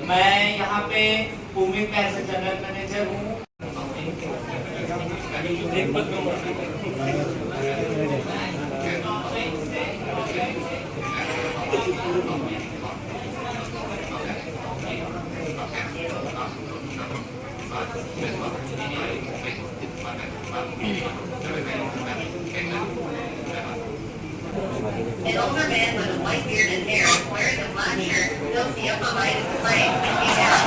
मैं यहाँ पे उम्मीद का एज जनरल मैनेजर हूँ। An older man with a white beard and hair wearing a black shirt fills the upper right of the frame. He has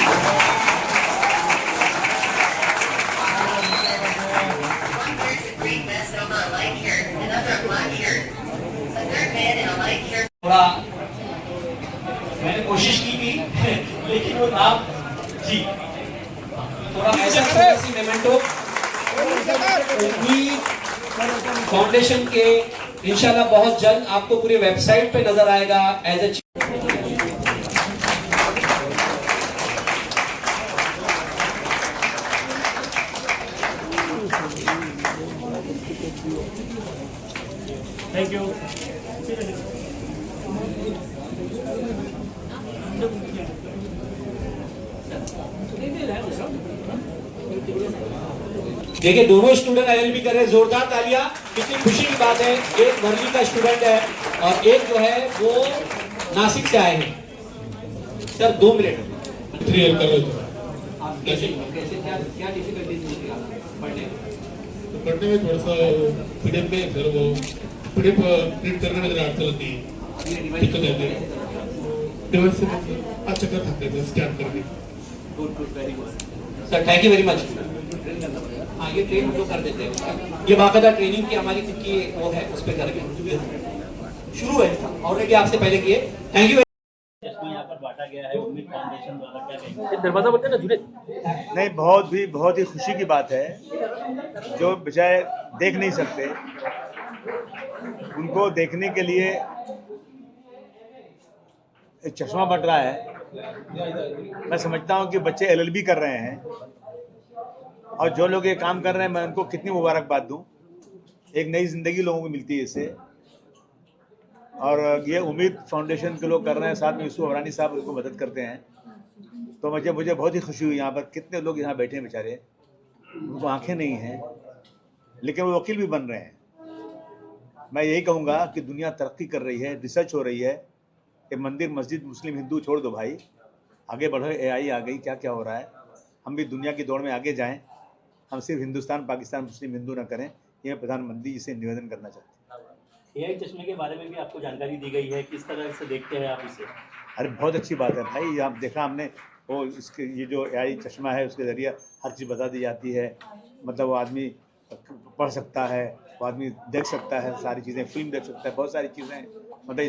one wears a green vest over a light shirt, another a black shirt. A third man in a light shirt. थोड़ा मैंने कोशिश की थी लेकिन वो नाम जी थोड़ा ऐसा मेमेंटो फाउंडेशन के इंशाल्लाह बहुत जल्द आपको पूरी वेबसाइट पे नजर आएगा एज ए। Thank you. देखिए दोनों स्टूडेंट एलएलबी कर रहे हैं, जोरदार तालियां। कितनी खुशी की बात है, एक वर्ली का स्टूडेंट है और एक जो है वो नासिक से आए हैं। सर 2 मिनट 3 ईयर कर रहे थे। कैसे क्या डिफिकल्टीज मिली पढ़ने तो पढ़ने में थोड़ा सा पीडीएफ में फिर वो पीडीएफ प्रिंट करने में जरा अड़चन आती है, दिक्कत आती है। डिवाइस से अच्छा कर सकते थे स्कैन करके। Good very good sir, thank you very much. हाँ ये ट्रेन जो कर देते हैं, ये बाकायदा ट्रेनिंग की हमारी खुद की वो है, उस पर करके शुरू है ऑलरेडी आपसे पहले किए। Thank you. यहाँ पर बांटा गया है उम्मीद फाउंडेशन द्वारा, क्या कहेंगे? दरवाजा बोलते हैं ना जुड़े। नहीं, बहुत ही खुशी की बात है। जो बेचारे देख नहीं सकते उनको देखने के लिए एक चश्मा बंट रहा है। मैं समझता हूँ कि बच्चे एलएलबी कर रहे हैं और जो लोग ये काम कर रहे हैं मैं उनको कितनी मुबारकबाद दूं। एक नई ज़िंदगी लोगों को मिलती है इससे। और ये उम्मीद फाउंडेशन के लोग कर रहे हैं, साथ में यूसुफ अबरानी साहब उनको मदद करते हैं। तो मुझे बहुत ही खुशी हुई। यहाँ पर कितने लोग यहाँ बैठे हैं बेचारे, उनको आंखें नहीं हैं लेकिन वो वकील भी बन रहे हैं। मैं यही कहूँगा कि दुनिया तरक्की कर रही है, रिसर्च हो रही है। ये मंदिर मस्जिद मुस्लिम हिंदू छोड़ दो भाई, आगे बढ़ो। AI आ गई, क्या क्या हो रहा है। हम भी दुनिया की दौड़ में आगे जाएं। हम सिर्फ हिंदुस्तान पाकिस्तान मुस्लिम हिंदू ना करें, ये प्रधानमंत्री जी से निवेदन करना चाहते हैं। AI चश्मे के बारे में भी आपको जानकारी दी गई है, किस तरह से देखते हैं आप इसे? अरे बहुत अच्छी बात है भाई, आप देखा हमने वो इसके ये जो AI चश्मा है उसके ज़रिए हर चीज़ बता दी जाती है। मतलब वो आदमी पढ़ सकता है, वो आदमी देख सकता है सारी चीज़ें, फिल्म देख सकता है, बहुत सारी चीज़ें। मतलब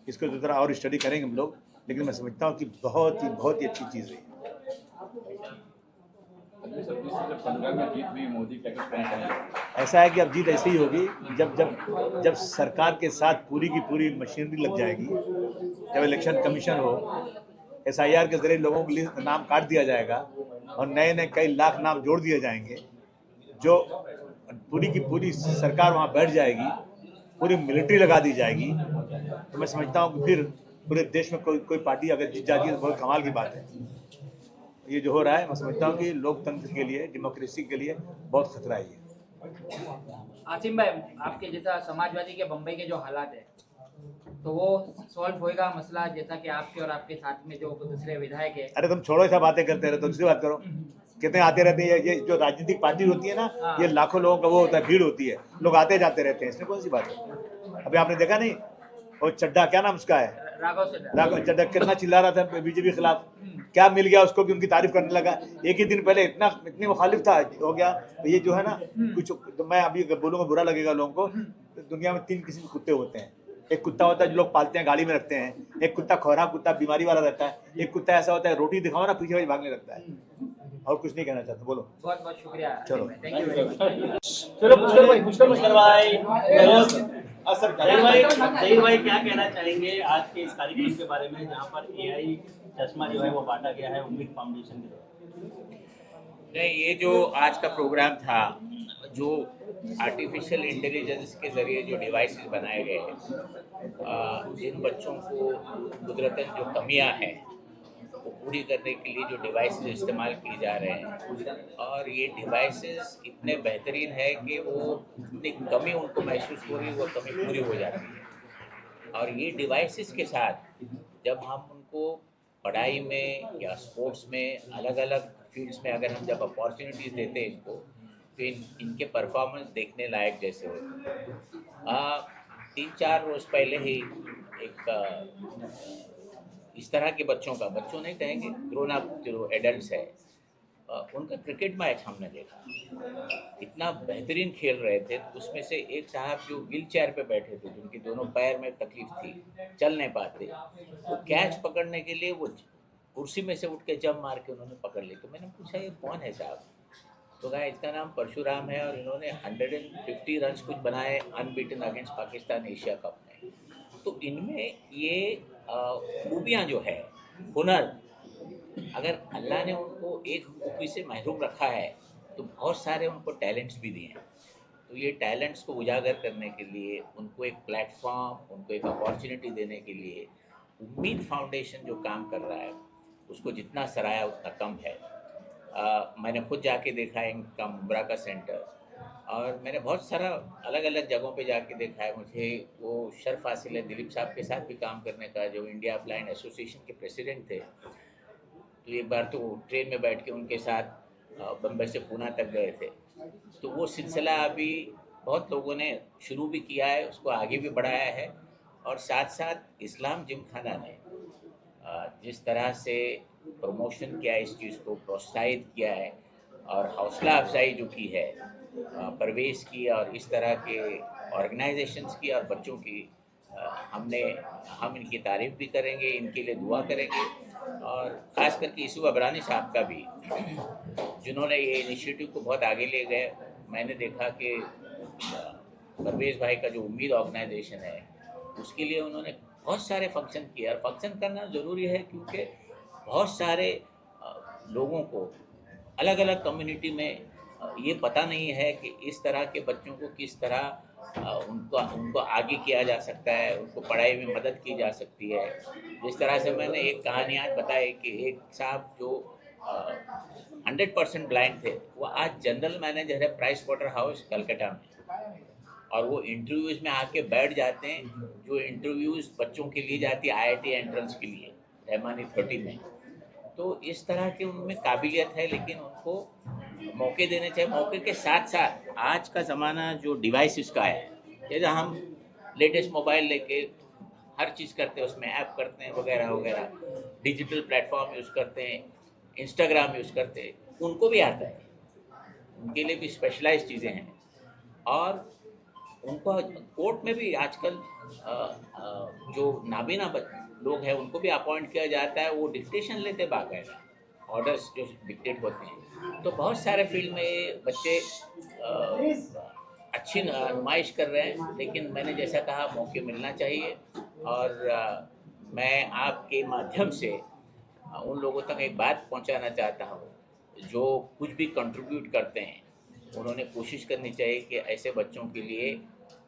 इसको जो तरह और स्टडी करेंगे हम लोग, लेकिन मैं समझता हूँ कि बहुत ही अच्छी चीज़ है। ऐसा है कि अब जीत ऐसे ही होगी जब सरकार के साथ पूरी की पूरी मशीनरी लग जाएगी, जब इलेक्शन कमीशन हो, SIR के जरिए लोगों के नाम काट दिया जाएगा और नए कई लाख नाम जोड़ दिए जाएंगे। जो पूरी की पूरी सरकार वहाँ बैठ जाएगी, पूरी मिलिट्री लगा दी जाएगी, तो मैं समझता हूँ कि फिर पूरे देश में कोई पार्टी अगर जीत जाती है तो बहुत कमाल की बात है। ये जो हो रहा है मैं समझता हूँ कि लोकतंत्र के लिए, डेमोक्रेसी के लिए बहुत खतरा है ये। आसिम भाई, आपके जैसा समाजवादी के बम्बई के जो हालात है तो वो सॉल्व होएगा मसला, जैसा कि आपके और आपके साथ में जो दूसरे विधायक है? अरे तुम छोड़ो, ऐसा बातें करते रहते, दूसरी बात करो। कितने आते रहते हैं, ये जो राजनीतिक पार्टी होती है ना, ये लाखों लोगों का वो होता है, भीड़ होती है, लोग आते जाते रहते हैं, इसमें कौन सी बात है। अभी आपने देखा नहीं, वो चड्डा, क्या नाम उसका है, राघव चड्डा, कितना चिल्ला रहा था बीजेपी खिलाफ। क्या मिल गया उसको कि उनकी तारीफ करने लगा। एक ही दिन पहले इतनी मुखालिफ था, हो गया। तो ये जो है ना, कुछ तो मैं अभी बोलूँगा बुरा लगेगा लोगों को। तो दुनिया में 3 किस्म के कुत्ते होते हैं। एक कुत्ता होता है जो लोग पालते हैं, गाड़ी में रखते हैं। एक कुत्ता खौरा कुत्ता बीमारी वाला रहता है। एक कुत्ता ऐसा होता है, रोटी दिखाओ ना पीछे भागने लगता है। और कुछ नहीं कहना चाहता, बोलो। बहुत बहुत शुक्रिया। चलो, थैंक यू वेरी मच। चलो पुष्कर भाई, जहीर भाई क्या कहना चाहेंगे आज के इस कार्यक्रम के बारे में, जहाँ पर AI चश्मा जो है वो बांटा गया है उम्मीद फाउंडेशन के द्वारा? नहीं, ये जो आज का प्रोग्राम था, जो आर्टिफिशियल इंटेलिजेंस के ज़रिए जो डिवाइसेस बनाए गए हैं, जिन बच्चों को कुदरतन जो कमियां हैं को पूरी करने के लिए जो डिवाइसेस इस्तेमाल किए जा रहे हैं, और ये डिवाइसेस इतने बेहतरीन है कि वो इतनी कमी उनको महसूस हो रही है, वो कमी पूरी हो जाती है। और ये डिवाइसेस के साथ जब हम उनको पढ़ाई में या स्पोर्ट्स में अलग अलग फील्ड्स में अगर हम जब अपॉर्चुनिटीज़ देते हैं इनको, तो इनके परफॉर्मेंस देखने लायक जैसे होते। 3-4 रोज़ पहले ही एक इस तरह के बच्चों नहीं कहेंगे, ग्रोन अप जो एडल्ट्स है, उनका क्रिकेट मैच हमने देखा। इतना बेहतरीन खेल रहे थे। उसमें से एक साहब जो व्हील चेयर पे बैठे थे, जिनके दोनों पैर में तकलीफ थी, चल नहीं पाते, वो कैच पकड़ने के लिए वो कुर्सी में से उठ के जंप मार के उन्होंने पकड़ ली। तो मैंने पूछा ये कौन है साहब? तो कहा इसका नाम परशुराम है और इन्होंने 150 रन कुछ बनाए unbeaten against Pakistan Asia cup में। तो इनमें ये खूबियाँ जो है, हुनर, अगर अल्लाह ने उनको एक खूबी से महरूम रखा है तो बहुत सारे उनको टैलेंट्स भी दिए हैं। तो ये टैलेंट्स को उजागर करने के लिए, उनको एक प्लेटफॉर्म, उनको एक अपॉर्चुनिटी देने के लिए उम्मीद फाउंडेशन जो काम कर रहा है, उसको जितना सराहा उतना कम है। मैंने खुद जाके देखा है इनका मुब्रा का सेंटर, और मैंने बहुत सारा अलग अलग जगहों पे जाके देखा है। मुझे वो शर्फ हासिल है दिलीप साहब के साथ भी काम करने का, जो इंडिया ब्लाइंड एसोसिएशन के प्रेसिडेंट थे। तो एक बार तो ट्रेन में बैठ के उनके साथ बम्बई से पूना तक गए थे। तो वो सिलसिला अभी बहुत लोगों ने शुरू भी किया है, उसको आगे भी बढ़ाया है। और साथ साथ इस्लाम जिमखाना ने जिस तरह से प्रमोशन किया है, इस चीज़ को प्रोत्साहित किया है और हौसला अफजाई जो की है परवेज़ की और इस तरह के ऑर्गेनाइजेशंस की और बच्चों की, हम इनकी तारीफ़ भी करेंगे, इनके लिए दुआ करेंगे। और ख़ास करके यूसुफ अबरानी साहब का भी, जिन्होंने ये इनिशिएटिव को बहुत आगे ले गए। मैंने देखा कि परवेज़ भाई का जो उम्मीद ऑर्गेनाइजेशन है, उसके लिए उन्होंने बहुत सारे फंक्शन किए। और फंक्शन करना ज़रूरी है क्योंकि बहुत सारे लोगों को अलग अलग कम्युनिटी में ये पता नहीं है कि इस तरह के बच्चों को किस तरह उनको आगे किया जा सकता है, उनको पढ़ाई में मदद की जा सकती है। जिस तरह से मैंने एक कहानी आज बताई कि एक साहब जो 100% ब्लाइंड थे, वो आज जनरल मैनेजर है प्राइस वाटर हाउस कलकत्ता में, और वो इंटरव्यूज़ में आके बैठ जाते हैं, जो इंटरव्यूज़ बच्चों के लिए जाती है IIT एंट्रेंस के लिए रहमानी 30 में। तो इस तरह के उनमें काबिलियत है, लेकिन उनको मौके देने चाहिए। मौके के साथ साथ आज का ज़माना जो डिवाइसेस का है, जैसे हम लेटेस्ट मोबाइल लेके हर चीज़ करते हैं, उसमें ऐप करते हैं वगैरह वगैरह, डिजिटल प्लेटफॉर्म यूज़ करते हैं, इंस्टाग्राम यूज़ करते हैं, उनको भी आता है, उनके लिए भी स्पेशलाइज्ड चीज़ें हैं। और उनको कोर्ट में भी आजकल जो नाबीना लोग हैं उनको भी अपॉइंट किया जाता है, वो डिक्टेशन लेते बाकायदा, ऑर्डर्स जो डिक्टेट होते हैं। तो बहुत सारे फील्ड में बच्चे अच्छी नुमाइश कर रहे हैं, लेकिन मैंने जैसा कहा मौके मिलना चाहिए। और मैं आपके माध्यम से उन लोगों तक एक बात पहुंचाना चाहता हूं जो कुछ भी कंट्रीब्यूट करते हैं, उन्होंने कोशिश करनी चाहिए कि ऐसे बच्चों के लिए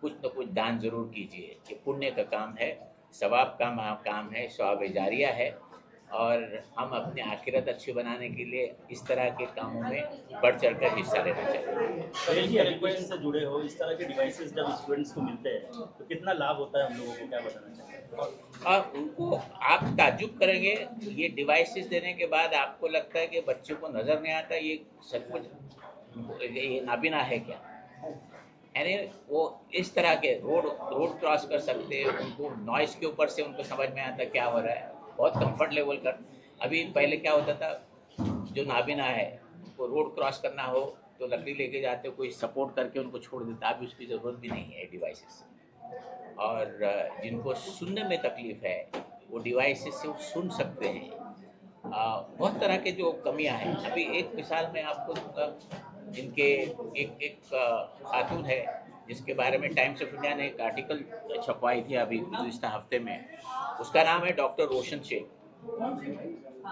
कुछ न कुछ दान ज़रूर कीजिए। ये पुण्य का काम है, सवाब का काम है, सवाब जारिया है। और हम अपने आखिरत अच्छी बनाने के लिए इस तरह के कामों में बढ़ चढ़ कर हिस्सा लेना चाहिए। खेल की एजुकेशन से जुड़े हो, इस तरह के डिवाइसेस जब स्टूडेंट्स को मिलते हैं तो कितना लाभ होता है हम लोगों को, क्या बताना चाहिए? और उनको आप ताज्जुब करेंगे, ये डिवाइसेस देने के बाद आपको लगता है कि बच्चे को नज़र नहीं आता ये सब कुछ ये नाबीना है क्या। यानी वो इस तरह के रोड क्रॉस कर सकते हैं, उनको नॉइस के ऊपर से उनको समझ में आता क्या हो रहा है, बहुत कंफर्ट लेवल कर। अभी पहले क्या होता था, जो नाबीना है वो रोड क्रॉस करना हो तो लकड़ी लेके जाते, कोई सपोर्ट करके उनको छोड़ देता। अभी उसकी ज़रूरत भी नहीं है डिवाइसेस से। और जिनको सुनने में तकलीफ़ है वो डिवाइसेस से वो सुन सकते हैं। बहुत तरह के जो कमियां हैं, अभी एक मिसाल मैं आपको दूंगा, जिनके एक खातून है जिसके बारे में टाइम्स ऑफ इंडिया ने एक आर्टिकल छपवाई थी अभी गुज़िश्ता हफ्ते में। उसका नाम है डॉक्टर रोशन शेख।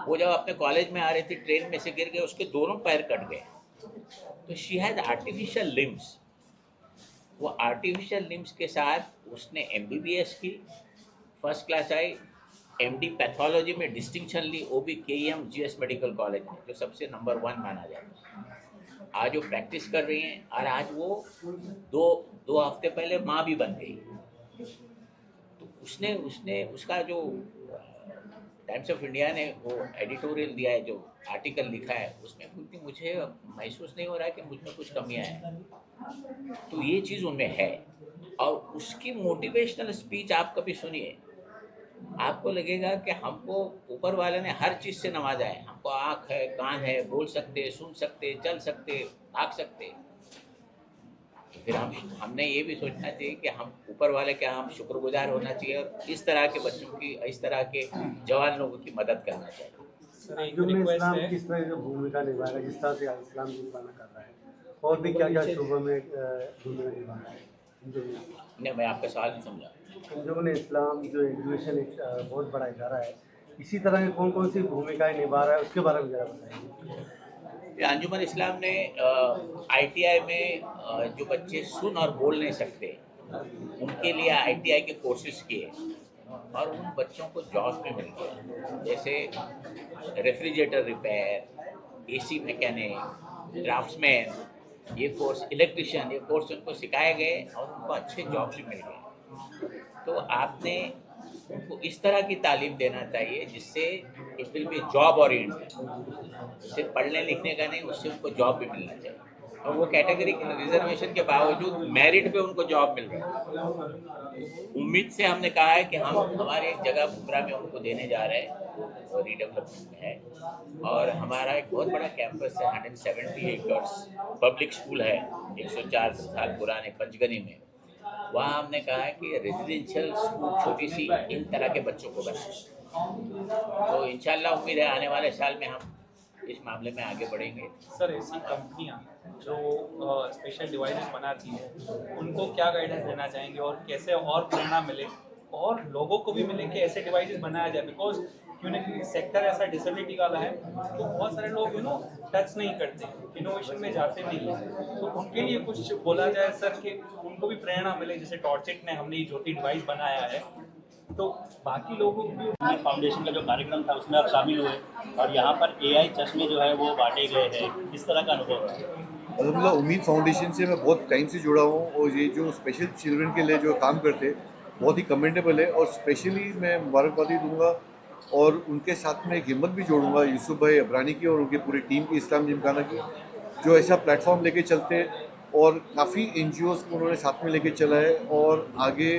वो जब अपने कॉलेज में आ रही थी, ट्रेन में से गिर गए, उसके दोनों पैर कट गए। तो शी हैज़ आर्टिफिशियल लिम्स। वो आर्टिफिशियल लिम्स के साथ उसने MBBS की, फर्स्ट क्लास आई, एमडी पैथोलॉजी में डिस्टिंक्शन ली, वो भी KEM GS मेडिकल कॉलेज में, जो सबसे नंबर 1 माना जाता है। आज वो प्रैक्टिस कर रही हैं और आज वो दो हफ्ते पहले माँ भी बन गई। तो उसने उसका जो टाइम्स ऑफ इंडिया ने वो एडिटोरियल दिया है, जो आर्टिकल लिखा है, उसमें कुछ मुझे महसूस नहीं हो रहा है कि मुझ में कुछ कमियां हैं। तो ये चीज़ उनमें है। और उसकी मोटिवेशनल स्पीच आप कभी सुनिए, आपको लगेगा कि हमको ऊपर वाले ने हर चीज़ से नवाजा है। हमको आँख है, कान है, बोल सकते, सुन सकते, चल सकते, भाग सकते। तो फिर हमने ये भी सोचना चाहिए कि हम ऊपर वाले के हम शुक्रगुजार होना चाहिए और इस तरह के बच्चों की, इस तरह के जवान लोगों की मदद करना चाहिए। इस्लाम किस तरह की भूमिका निभा रहा है, जिस तरह से इस्लाम निभाना कर रहा है, और भी क्या क्या शोबों में भूमिका निभा रहा है? नहीं, मैं आपका सवाल नहीं समझा। अंजुमन इस्लाम जो एजुकेशन एक बहुत बड़ा इदारा है, इसी तरह की कौन कौन सी भूमिकाएं निभा रहा है, उसके बारे में जरा बताइए। अंजुमन इस्लाम ने ITI में जो बच्चे सुन और बोल नहीं सकते, उनके लिए ITI के कोर्सेज किए और उन बच्चों को जॉब में मिल गया। जैसे refrigerator repair, AC mechanic, draughtsman, ये कोर्स, इलेक्ट्रिशियन, ये कोर्स उनको सिखाए गए और उनको अच्छे जॉब भी मिल गए। तो आपने उनको इस तरह की तालीम देना चाहिए जिससे it will be job oriented. सिर्फ पढ़ने लिखने का नहीं, उससे उनको जॉब भी मिलना चाहिए। और वो कैटेगरी रिजर्वेशन के बावजूद मेरिट पे उनको जॉब मिल रहा है। उम्मीद से हमने कहा है कि हम हमारे एक जगह बुकरा में उनको देने जा रहे हैं, और रीडेवलपमेंट में है। और हमारा एक बहुत बड़ा कैंपस है, 170 एकर्स पब्लिक स्कूल है, 104 साल पुराने पंचगनी में। वहाँ हमने कहा है कि रेजिडेंशियल स्कूल छोटी सी इन तरह के बच्चों को बनाए। तो इंशाल्लाह उम्मीद है आने वाले साल में हम इस मामले में आगे बढ़ेंगे। सर, ऐसी कंपनियां जो स्पेशल डिवाइसेस बनाती हैं, उनको क्या गाइडेंस देना चाहेंगे और कैसे और प्रेरणा मिले और लोगों को भी मिले कि ऐसे डिवाइसेस बनाया जाए? बिकॉज क्यों ना, क्योंकि सेक्टर ऐसा डिसेबिलिटी वाला है, तो बहुत सारे लोग टच नहीं करते, इनोवेशन में जाते नहीं हैं। तो उनके लिए कुछ बोला जाए सर, कि उनको भी प्रेरणा मिले। जैसे टॉर्चिट ने हमने ये ज्योति डिवाइस बनाया है, तो बाकी लोगों को भी। फाउंडेशन का जो कार्यक्रम था उसमें आप शामिल हुए और यहाँ पर AI चश्मे जो है वो बांटे गए हैं, किस तरह का अनुभव है? अलहमदिल्ला, उम्मीद फाउंडेशन से मैं बहुत टाइम से जुड़ा हूँ और ये जो स्पेशल चिल्ड्रन के लिए जो काम करते बहुत ही कमेंडेबल है। और स्पेशली मैं मुबारकबादी दूंगा और उनके साथ में एक हिम्मत भी जोड़ूंगा यूसुफ भाई अबरानी की और उनकी पूरी टीम की, इस्लाम जिमखाना की, जो ऐसा प्लेटफॉर्म लेके चलते और काफ़ी NGOs को उन्होंने साथ में लेके चला है और आगे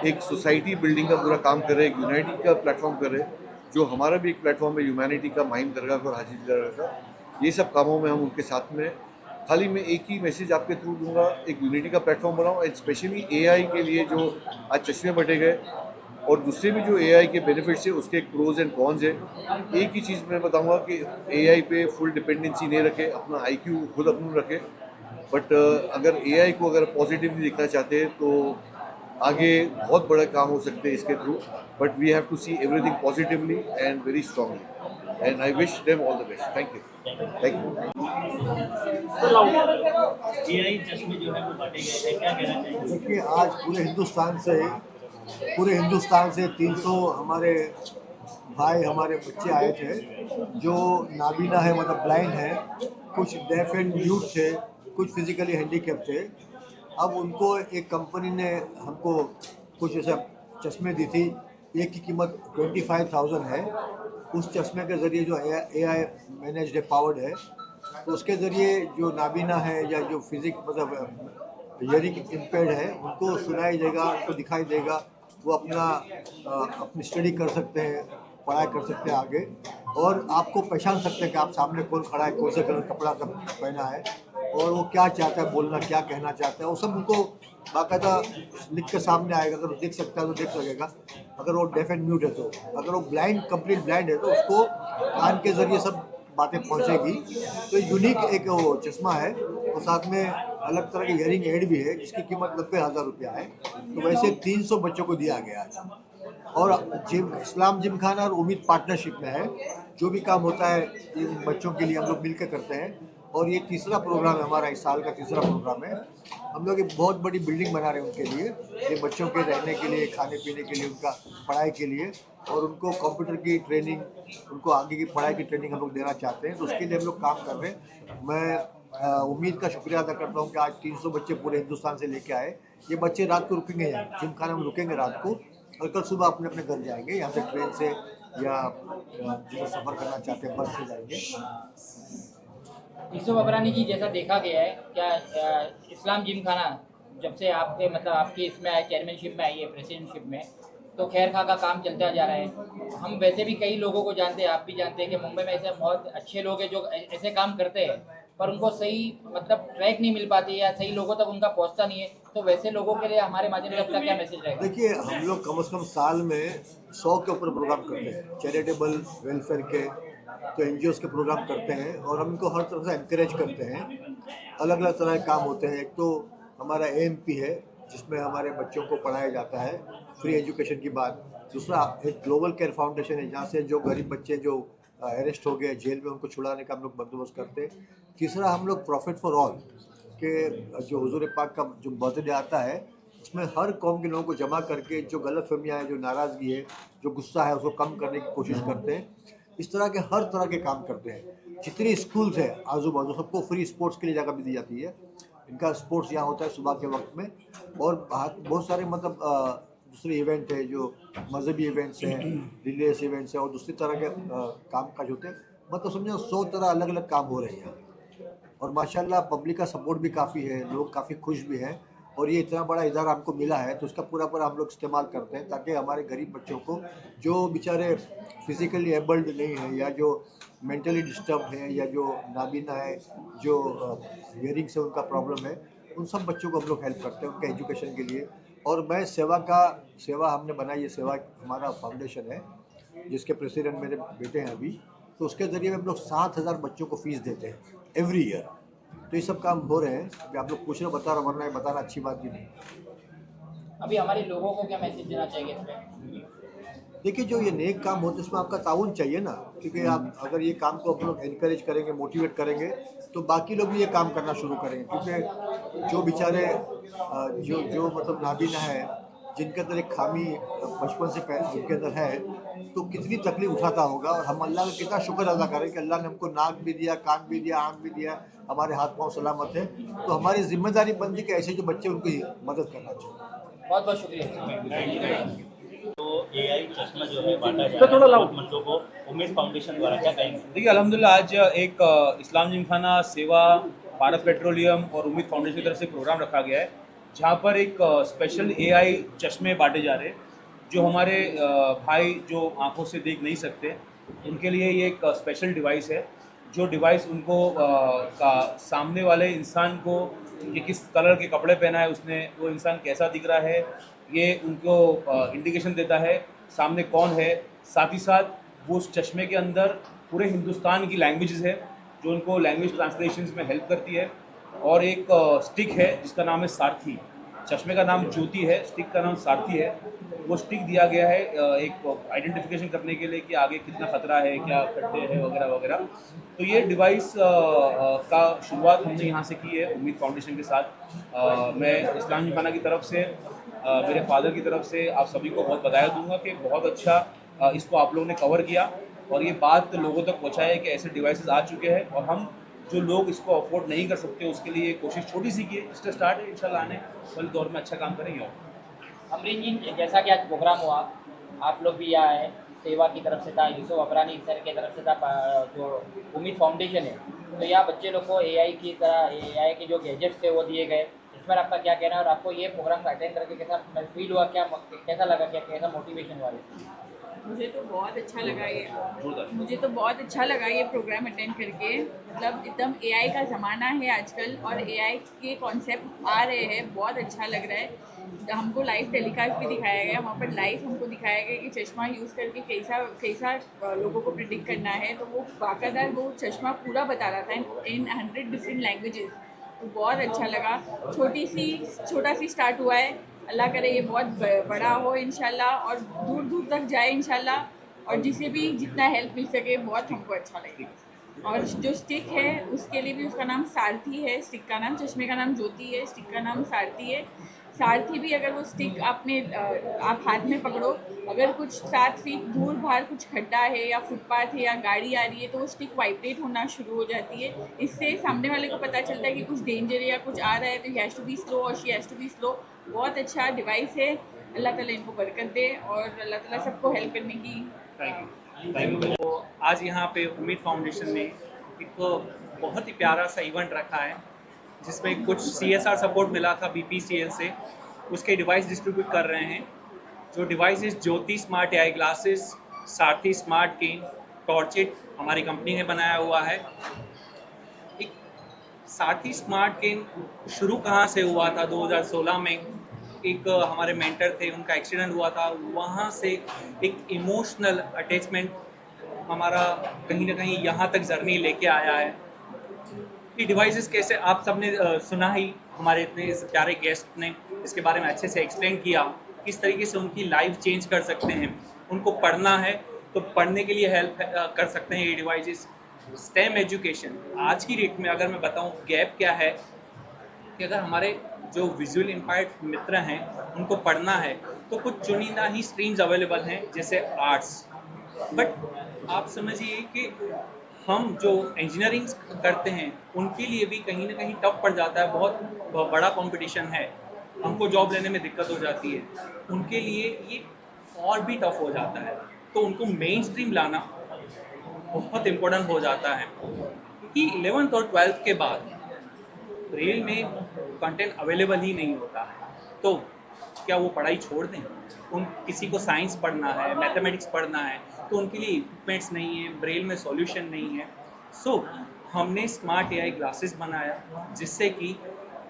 एक सोसाइटी बिल्डिंग का पूरा काम कर रहे हैं, यूनाइटी का प्लेटफॉर्म कर रहे हैं, जो हमारा भी एक प्लेटफॉर्म है ह्यूमैनिटी का, माहिम दरगाह का और हाजी दरगाह का। ये सब कामों में हम उनके साथ में। खाली मैं एक ही मैसेज आपके थ्रू दूंगा, एक यूनिटी का प्लेटफॉर्म बनाओ, एंड स्पेशली AI के लिए जो आज चश्मे बटे गए और दूसरे भी जो AI के बेनिफिट्स है उसके एक प्रोज एंड कॉन्स है। एक ही चीज़ मैं बताऊंगा कि AI पे फुल डिपेंडेंसी नहीं रखे, अपना IQ खुद अपना रखे। बट अगर AI को अगर पॉजिटिवली देखना चाहते हैं तो आगे बहुत बड़ा काम हो सकते हैं इसके through. But we have to see everything positively and very strongly, and I wish them all the best. Thank you, thank you. AI चश्मे जो है वो बांटे गए हैं, क्या कहना चाहिए? देखिए, आज पूरे हिंदुस्तान से 300 हमारे भाई, हमारे बच्चे आए थे जो नाबीना है, मतलब ब्लाइंड है, कुछ डेफ एंड म्यूट थे, कुछ फिजिकली हैंडीकैप थे। अब उनको एक कंपनी ने हमको कुछ ऐसे चश्मे दी थी, एक की कीमत 25,000 है। उस चश्मे के ज़रिए जो AI मैनेज्ड है, पावर्ड है, तो उसके ज़रिए जो नाबीना है या जो मतलब हियरिंग इम्पेयर्ड है, उनको सुनाई देगा, उनको दिखाई देगा, वो अपनी स्टडी कर सकते हैं, पढ़ाई कर सकते हैं आगे, और आपको पहचान सकते हैं कि आप सामने कौन खड़ा है, कौन से कलर कपड़ा पहना है और वो क्या चाहता है बोलना, क्या कहना चाहता है, वो सब उनको बाकायदा लिख के सामने आएगा। अगर वो देख सकता है तो देख सकेगा, अगर वो डेफ एंड म्यूट है तो। अगर वो कंप्लीट ब्लाइंड है तो उसको कान के ज़रिए सब बातें पहुंचेगी। तो यूनिक एक वो चश्मा है और साथ में अलग तरह की हियरिंग एड भी है जिसकी कीमत 90,000 रुपया है। तो वैसे 300 बच्चों को दिया गया है। और इस्लाम जिमखाना और उम्मीद पार्टनरशिप में है। जो भी काम होता है इन बच्चों के लिए हम लोग मिलकर करते हैं। और ये तीसरा प्रोग्राम है हमारा, इस साल का तीसरा प्रोग्राम है। हम लोग एक बहुत बड़ी बिल्डिंग बना रहे हैं उनके लिए, ये बच्चों के रहने के लिए, खाने पीने के लिए, उनका पढ़ाई के लिए, और उनको कंप्यूटर की ट्रेनिंग, उनको आगे की पढ़ाई की ट्रेनिंग हम लोग देना चाहते हैं। तो उसके लिए हम लोग काम कर रहे हैं। मैं उम्मीद का शुक्रिया अदा करता हूँ कि आज 300 बच्चे पूरे हिंदुस्तान से लेके आए। ये बच्चे रात को रुकेंगे यहाँ जिमखाना में, रुकेंगे रात को, और कल सुबह अपने अपने घर जाएंगे। यहाँ से ट्रेन से या जो सफ़र करना चाहते हैं बस से जाएंगे। यूसुफ अबरानी जी, जैसा देखा गया है, क्या इस्लाम जिमखाना जब से आपके मतलब आपकी इसमें आए, चेयरमैनशिप में आई है, प्रेसिडेंटशिप में, तो खैर खा का काम चलता जा रहा है। हम वैसे भी कई लोगों को जानते हैं, आप भी जानते हैं कि मुंबई में ऐसे बहुत अच्छे लोग हैं जो ऐसे काम करते हैं, पर उनको सही मतलब ट्रैक नहीं मिल पाती या सही लोगों तक उनका पहुंचता नहीं है। तो वैसे लोगों के लिए हमारे माध्यम से आपका क्या मैसेज रहेगा? देखिए, हम लोग कम से कम साल में 100 के ऊपर प्रोग्राम करते हैं, चैरिटेबल वेलफेयर के, तो NGOs के प्रोग्राम करते हैं, और हम इनको हर तरफ से एनकरेज करते हैं। अलग अलग तरह के काम होते हैं। एक तो हमारा AMP है जिसमें हमारे बच्चों को पढ़ाया जाता है फ्री एजुकेशन की बात। दूसरा एक ग्लोबल केयर फाउंडेशन है जहाँ से जो गरीब बच्चे जो अरेस्ट हो गए जेल में, उनको छुड़ाने का हम लोग बंदोबस्त करते हैं। तीसरा, हम लोग प्रॉफिट फॉर ऑल के जो हुजूर पाक का जो बर्थडे आता है, उसमें हर कौम के लोगों को जमा करके जो गलतफहमियाँ हैं, जो नाराज़गी है, जो गुस्सा है, उसको कम करने की कोशिश करते हैं। इस तरह के हर तरह के काम करते हैं। जितनी स्कूल्स हैं आजू बाजू, सबको फ्री स्पोर्ट्स के लिए जगह भी दी जाती है। इनका स्पोर्ट्स यहाँ होता है सुबह के वक्त में, और बहुत सारे मतलब दूसरे इवेंट है, जो मजहबी इवेंट्स हैं, रिलीजियस इवेंट्स हैं, और दूसरी तरह के काम काज होते हैं। मतलब समझो 100 तरह अलग अलग काम हो रहे हैं यहाँ। और माशाल्लाह पब्लिक का सपोर्ट भी काफ़ी है, लोग काफ़ी खुश भी हैं। और ये इतना बड़ा इदारा हमको मिला है तो उसका पूरा हम लोग इस्तेमाल करते हैं, ताकि हमारे गरीब बच्चों को, जो बेचारे फिज़िकली एबल्ड नहीं हैं, या जो मेंटली डिस्टर्ब हैं, या जो नाबीना है, जो हियरिंग से उनका प्रॉब्लम है, उन सब बच्चों को हम लोग हेल्प करते हैं उनके एजुकेशन के लिए। और मैं सेवा हमने बनाई है, सेवा हमारा फाउंडेशन है जिसके प्रेसिडेंट मेरे बेटे हैं अभी। तो उसके ज़रिए हम लोग 7,000 बच्चों को फ़ीस देते हैं एवरी ईयर। तो ये सब काम हो रहे हैं। अभी आप लोग पूछ रहे हो, बता रहा, वरना ये बताना अच्छी बात भी नहीं। अभी हमारे लोगों को क्या मैसेज देना चाहिए इसमें? देखिए, जो ये नेक काम होता है उसमें आपका ताउन चाहिए ना, क्योंकि आप अगर ये काम को आप लोग एनकरेज करेंगे, मोटिवेट करेंगे, तो बाकी लोग भी ये काम करना शुरू करेंगे। क्योंकि जो बेचारे जो मतलब नाबीना है, जिनके अंदर एक खामी बचपन से जिनके अंदर है, तो कितनी तकलीफ उठाता होगा। और हम अल्लाह का कितना शुक्र अदा करें कि अल्लाह ने हमको नाक भी दिया, कान भी दिया, आँख भी दिया, हमारे हाथ पाँव सलामत है। तो हमारी जिम्मेदारी बनती कि ऐसे जो बच्चे, उनकी मदद करना चाहिए। बहुत बहुत शुक्रिया। तो AI चश्मा जो है बांटा जा रहा है जरूरतमंदों को उम्मीद फाउंडेशन द्वारा, क्या कहेंगे? देखिए, अल्हम्दुलिल्लाह आज एक इस्लाम जिमखाना सेवा, भारत पेट्रोलियम और उम्मीद फाउंडेशन की तरफ से प्रोग्राम रखा गया है, जहाँ पर एक स्पेशल AI चश्मे बांटे जा रहे हैं। जो हमारे भाई जो आंखों से देख नहीं सकते, उनके लिए ये एक स्पेशल डिवाइस है। जो डिवाइस उनको का सामने वाले इंसान को कि किस कलर के कपड़े पहना है उसने, वो इंसान कैसा दिख रहा है, ये उनको इंडिकेशन देता है सामने कौन है। साथ ही साथ वो उस चश्मे के अंदर पूरे हिंदुस्तान की लैंग्वेजेस है जो उनको लैंग्वेज ट्रांसलेशंस में हेल्प करती है। और एक स्टिक है जिसका नाम है सारथी। चश्मे का नाम ज्योति है, स्टिक का नाम सारथी है। वो स्टिक दिया गया है एक आइडेंटिफिकेशन करने के लिए कि आगे कितना खतरा है, क्या खड्डे हैं वगैरह वगैरह। तो ये डिवाइस का शुरुआत हमने यहाँ से की है उम्मीद फाउंडेशन के साथ। मैं इस्लाम जिमखाना की तरफ से, मेरे फादर की तरफ से आप सभी को बहुत बधाई दूंगा कि बहुत अच्छा इसको आप लोगों ने कवर किया और ये बात लोगों तक पहुँचाया है कि ऐसे डिवाइसेस आ चुके हैं। और हम जो लोग इसको अफोर्ड नहीं कर सकते उसके लिए कोशिश छोटी सी की है, इसका स्टार्ट है, इंशाल्लाह आने वाले दौर में अच्छा काम करेंगे। और अमरीन जी, जैसा कि आज प्रोग्राम हुआ, आप लोग भी यहाँ आए, सेवा की तरफ से था, यूसुफ अबरानी सर की तरफ से था, जो उम्मीद फाउंडेशन है, तो यहाँ बच्चे लोग को AI की तरह AI के जो गैजेट्स थे वो दिए गए। इस पर आपका क्या कहना है और आपको ये प्रोग्राम अटेंड करके कैसा फील हुआ, क्या कैसा लगा, क्या कैसा मोटिवेशन हुआ? मुझे तो बहुत अच्छा लगा ये प्रोग्राम अटेंड करके। मतलब एकदम AI का ज़माना है आजकल और AI के कॉन्सेप्ट आ रहे हैं, बहुत अच्छा लग रहा है। हमको लाइव टेलीकास्ट भी दिखाया गया, वहाँ पर लाइव हमको दिखाया गया कि चश्मा यूज़ करके कैसा लोगों को प्रिडिक्ट करना है। तो वो बाकायदा वो चश्मा पूरा बता रहा था इन 100 डिफरेंट लैंग्वेजेस। तो बहुत अच्छा लगा। छोटा सी स्टार्ट हुआ है, अल्लाह करे ये बहुत बड़ा हो इंशाल्लाह और दूर दूर तक जाए इंशाल्लाह और जिसे भी जितना हेल्प मिल सके बहुत हमको अच्छा लगेगा। और जो स्टिक है उसके लिए भी उसका नाम सारथी है, स्टिक का नाम, चश्मे का नाम ज्योति है, स्टिक का नाम सारथी है। सारथी भी अगर वो स्टिक आप हाथ में पकड़ो, अगर कुछ 7 फीट दूर बाहर कुछ खड्डा है या फुटपाथ है या गाड़ी आ रही है तो वो स्टिक वाइब्रेट होना शुरू हो जाती है। इससे सामने वाले को पता चलता है कि कुछ डेंजर है या कुछ आ रहा है, तो he has to be slow और she has to be slow. बहुत अच्छा डिवाइस है, अल्लाह ताला इनको बरकत दे और अल्लाह ताला सबको हेल्प करने की। तो आज यहाँ पे उम्मीद फाउंडेशन ने एक बहुत ही प्यारा सा इवेंट रखा है जिसमें कुछ CSR सपोर्ट मिला था BPCL से, उसके डिवाइस डिस्ट्रीब्यूट कर रहे हैं। जो डिवाइसेस ज्योति स्मार्ट AI ग्लासेस, सारथी स्मार्ट केन, टॉर्चिट हमारी कंपनी ने बनाया हुआ है। एक सारथी स्मार्ट केन शुरू कहाँ से हुआ था? 2016 में एक हमारे मेंटर थे, उनका एक्सीडेंट हुआ था, वहाँ से एक इमोशनल अटैचमेंट हमारा कहीं ना कहीं यहाँ तक जर्नी लेके आया है। ये डिवाइसेस कैसे, आप सबने सुना ही, हमारे इतने प्यारे गेस्ट ने इसके बारे में अच्छे से एक्सप्लेन किया, किस तरीके से उनकी लाइफ चेंज कर सकते हैं। उनको पढ़ना है तो पढ़ने के लिए हेल्प कर सकते हैं ये डिवाइसेस। स्टेम एजुकेशन आज की डेट में अगर मैं बताऊं गैप क्या है कि अगर हमारे जो विजुअल इम्पायर्ड मित्र हैं उनको पढ़ना है तो कुछ चुनिंदा ही स्ट्रीम्स अवेलेबल हैं जैसे आर्ट्स, बट आप समझिए कि हम जो इंजीनियरिंग करते हैं उनके लिए भी कहीं ना कहीं टफ पड़ जाता है, बहुत बड़ा कंपटीशन है, हमको जॉब लेने में दिक्कत हो जाती है, उनके लिए ये और भी टफ हो जाता है। तो उनको मेन स्ट्रीम लाना बहुत इम्पोर्टेंट हो जाता है क्योंकि 11th और 12th के बाद रेल में कंटेंट अवेलेबल ही नहीं होता है। तो क्या वो पढ़ाई छोड़ दें? उन किसी को साइंस पढ़ना है, मैथमेटिक्स पढ़ना है तो उनके लिए इक्विपमेंट्स नहीं है, ब्रेल में सॉल्यूशन नहीं है। सो हमने स्मार्ट AI ग्लासेस बनाया जिससे कि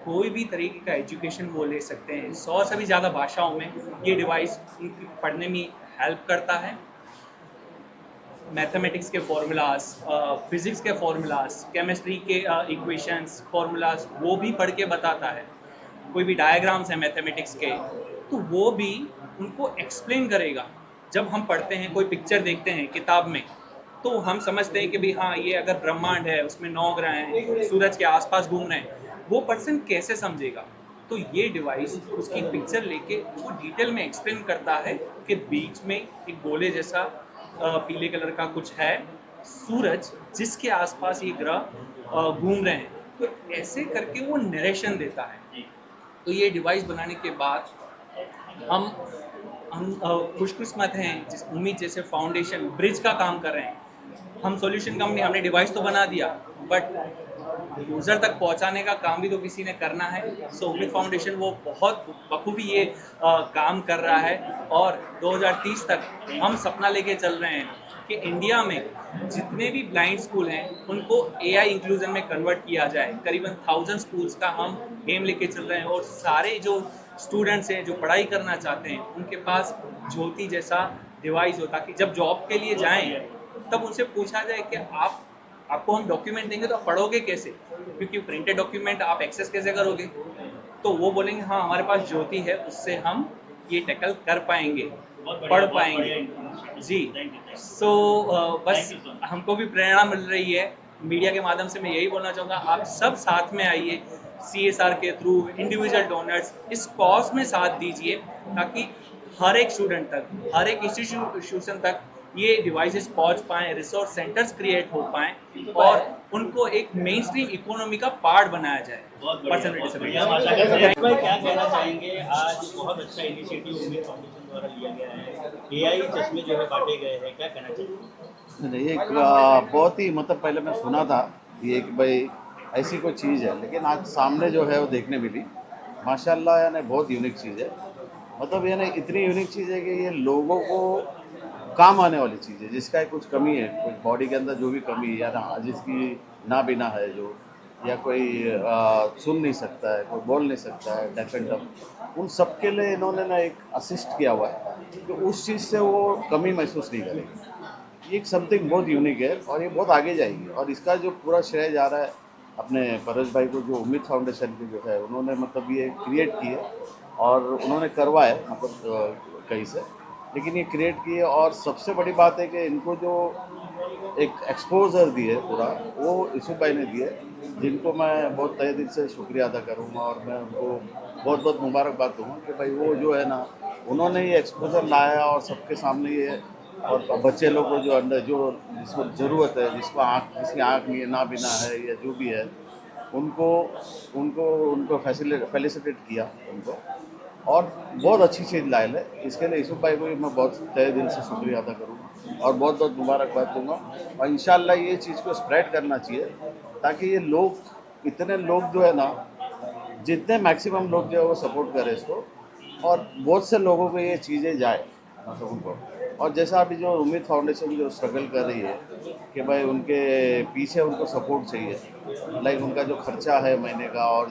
कोई भी तरीके का एजुकेशन वो ले सकते हैं। 100 से भी ज़्यादा भाषाओं में ये डिवाइस उनकी पढ़ने में हेल्प करता है। मैथमेटिक्स के फॉर्मूलाज, फिज़िक्स के फॉर्मूलाज, केमिस्ट्री के इक्वेशंस, फॉर्मूलाज वो भी पढ़ के बताता है। कोई भी डायग्राम्स हैं मैथमेटिक्स के तो वो भी उनको एक्सप्लेन करेगा। जब हम पढ़ते हैं, कोई पिक्चर देखते हैं किताब में तो हम समझते हैं कि भाई हाँ ये अगर ब्रह्मांड है, उसमें 9 ग्रह हैं, सूरज के आसपास घूम रहे हैं, वो पर्सन कैसे समझेगा? तो ये डिवाइस उसकी पिक्चर लेके वो डिटेल में एक्सप्लेन करता है कि बीच में एक गोले जैसा पीले कलर का कुछ है, सूरज जिसके आसपास ये ग्रह घूम रहे हैं। तो ऐसे करके वो नरेशन देता है। तो ये डिवाइस बनाने के बाद हम खुशकिस्मत हैं, जिस उम्मीद जैसे फाउंडेशन ब्रिज का काम कर रहे हैं। हम सॉल्यूशन कंपनी, हमने डिवाइस तो बना दिया बट यूज़र तक पहुंचाने का काम भी तो किसी ने करना है। सो उम्मीद फाउंडेशन वो बहुत बखूबी ये काम कर रहा है और 2030 तक हम सपना लेके चल रहे हैं कि इंडिया में जितने भी ब्लाइंड स्कूल हैं उनको AI इंक्लूजन में कन्वर्ट किया जाए। करीबन 1000 स्कूल्स का हम एम लेके चल रहे हैं और सारे जो स्टूडेंट्स हैं जो पढ़ाई करना चाहते हैं उनके पास ज्योति जैसा डिवाइस हो, ताकि जब जॉब के लिए जाएं तब उनसे पूछा जाए कि आपको हम डॉक्यूमेंट देंगे तो आप पढ़ोगे कैसे, क्योंकि प्रिंटेड डॉक्यूमेंट आप एक्सेस कैसे करोगे? तो वो बोलेंगे हाँ हमारे पास ज्योति है, उससे हम ये टैकल कर पाएंगे, पढ़ पाएंगे। जी सो बस हमको भी प्रेरणा मिल रही है। मीडिया के माध्यम से मैं यही बोलना चाहूँगा, आप सब साथ में आइए, CSR के थ्रू इंडिविजुअल डोनर्स इस कॉज में साथ दीजिए ताकि हर एक स्टूडेंट तक, हर एक इंस्टीट्यूशन तक ये डिवाइसेस पहुंच पाएँ, रिसोर्स सेंटर्स क्रिएट हो पाएँ और उनको एक मेन स्ट्रीम इकोनॉमी का पार्ट बनाया जाए। Person with disability. क्या कहना चाहेंगे? आज बहुत अच्छा इनिशिएटिव उम्मीद फाउंडेशन द्वारा लिया गया है, AI चश्मे जो है बांटे गए हैं, क्या कहना चाहिए? नहीं, एक बहुत ही मतलब पहले मैं सुना था ये कि भाई ऐसी कोई चीज़ है, लेकिन आज सामने जो है वो देखने मिली। माशाल्लाह यानी बहुत यूनिक चीज़ है, मतलब यानी इतनी यूनिक चीज़ है कि ये लोगों को काम आने वाली चीज़ है। जिसका कुछ कमी है, कुछ बॉडी के अंदर जो भी कमी है, या ना जिसकी नाबीना है जो, या कोई सुन नहीं सकता है, कोई बोल नहीं सकता है, डेफ एंड डम, उन सब के लिए इन्होंने ना एक असिस्ट किया हुआ है कि उस चीज़ से वो कमी महसूस नहीं करेगी। ये एक समथिंग बहुत यूनिक है और ये बहुत आगे जाएगी। और इसका जो पूरा श्रेय जा रहा है अपने परस भाई को, जो उम्मीद फाउंडेशन की जो है उन्होंने मतलब ये क्रिएट की है। और उन्होंने करवाए मतलब कहीं से, लेकिन ये क्रिएट किए। और सबसे बड़ी बात है कि इनको जो एक एक्सपोजर दिए पूरा, वो यूसुफ भाई ने दिए, जिनको मैं बहुत तहे दिल से शुक्रिया अदा करूँगा और मैं उनको बहुत बहुत मुबारकबाद दूँगा कि भाई वो जो है ना, उन्होंने ये एक्सपोजर लाया और सबके सामने ये, और बच्चे लोग को जो अंदर जो जिसको ज़रूरत है, जिसको जिसकी आँख नहीं है, ना बिना है या जो भी है, उनको उनको उनको फैसिलिटेट किया उनको, और बहुत अच्छी चीज़ लाए है। इसके लिए यूसुफ भाई को भी मैं बहुत तहे दिल से शुक्रिया अदा करूँगा और बहुत बहुत मुबारकबाद दूंगा। और इंशाल्लाह ये चीज़ को स्प्रेड करना चाहिए, ताकि ये लोग, इतने लोग जो है ना, जितने मैक्सिमम लोग जो है वो सपोर्ट करें इसको, और बहुत से लोगों को ये चीज़ें जाए मतलब उनको। और जैसा अभी जो उम्मीद फाउंडेशन जो स्ट्रगल कर रही है कि भाई उनके पीछे उनको सपोर्ट चाहिए, लाइक उनका जो खर्चा है महीने का और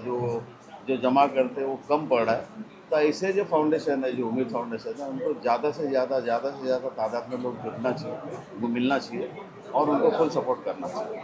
जो जमा करते हैं वो कम पड़ रहा है, तो ऐसे जो फाउंडेशन है, जो उम्मीद फाउंडेशन है, उनको ज़्यादा से ज़्यादा तादाद में लोग जुड़ना चाहिए, उनको मिलना चाहिए और उनको फुल सपोर्ट करना चाहिए।